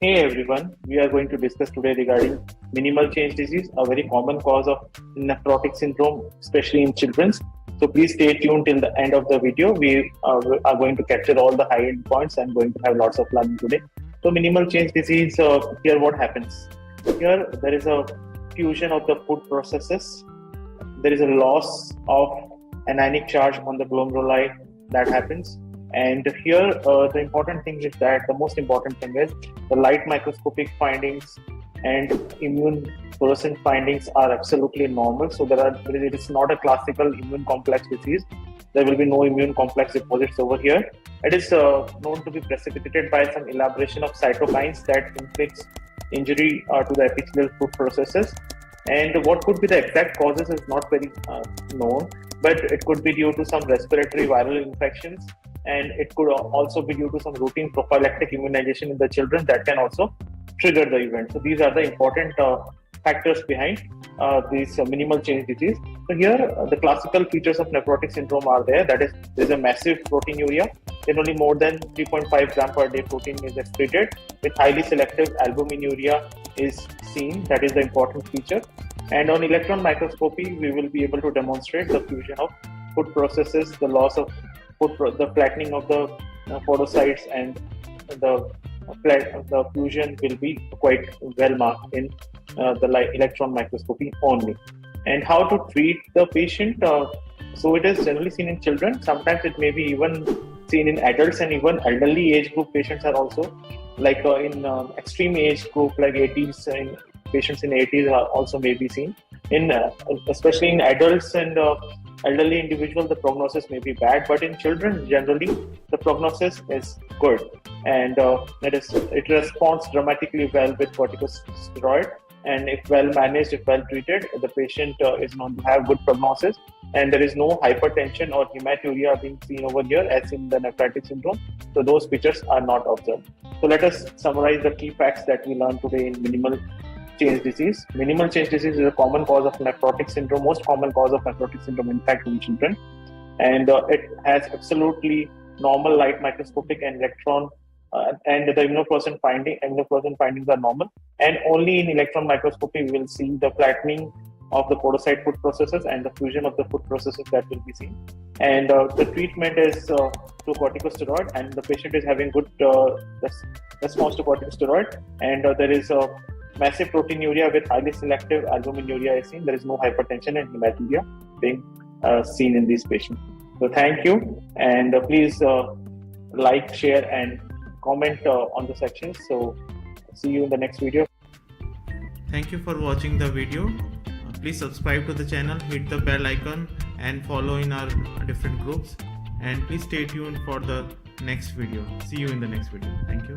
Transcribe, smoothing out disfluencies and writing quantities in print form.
Hey everyone, we are going to discuss today regarding minimal change disease, a very common cause of nephrotic syndrome, especially in children. So please stay tuned till the end of the video. We are going to capture all the high end points and going to have lots of learning today. So minimal change disease, here what happens? Here there is a fusion of the food processes. There is a loss of anionic charge on the glomeruli that happens. And here, the important thing is that the most important thing is the light microscopic findings and immune fluorescent findings are absolutely normal. So it is not a classical immune complex disease. There will be no immune complex deposits over here. It is known to be precipitated by some elaboration of cytokines that inflicts injury to the epithelial food processes. And what could be the exact causes is not very known, but it could be due to some respiratory viral infections, and it could also be due to some routine prophylactic immunization in the children that can also trigger the event. So these are the important factors behind this minimal change disease. So here the classical features of nephrotic syndrome are there. That is, there is a massive proteinuria. Generally more than 3.5 gram per day protein is excreted, with highly selective albuminuria is seen. That is the important feature. And on electron microscopy, we will be able to demonstrate the fusion of food processes, the loss of the flattening of the podocytes, and the fusion will be quite well marked in the electron microscopy only. And how to treat the patient? So it is generally seen in children. Sometimes it may be even seen in adults, and even elderly age group patients are also, like in extreme age group like 80s, and patients in 80s are also may be seen. In especially in adults and elderly individuals, the prognosis may be bad, but in children generally the prognosis is good, and it responds dramatically well with corticosteroid. And if well managed, if well treated, the patient is known to have good prognosis, and there is no hypertension or hematuria being seen over here as in the nephrotic syndrome. So those features are not observed. So let us summarize the key facts that we learned today in minimal change disease. Minimal change disease is a common cause of nephrotic syndrome, most common cause of nephrotic syndrome, in fact, in children. And it has absolutely normal light microscopic and electron and the immunofluorescent findings are normal. And only in electron microscopy we will see the flattening of the podocyte food processes and the fusion of the food processes that will be seen. And the treatment is to corticosteroid, and the patient is having good response to corticosteroid, and there is a massive proteinuria with highly selective albuminuria is seen. There is no hypertension and hematuria being seen in these patients. So thank you, and please like, share, and comment on the sections. So see you in the next video. Thank you for watching the video. Please subscribe to the channel, hit the bell icon, and follow in our different groups. And please stay tuned for the next video. See you in the next video. Thank you.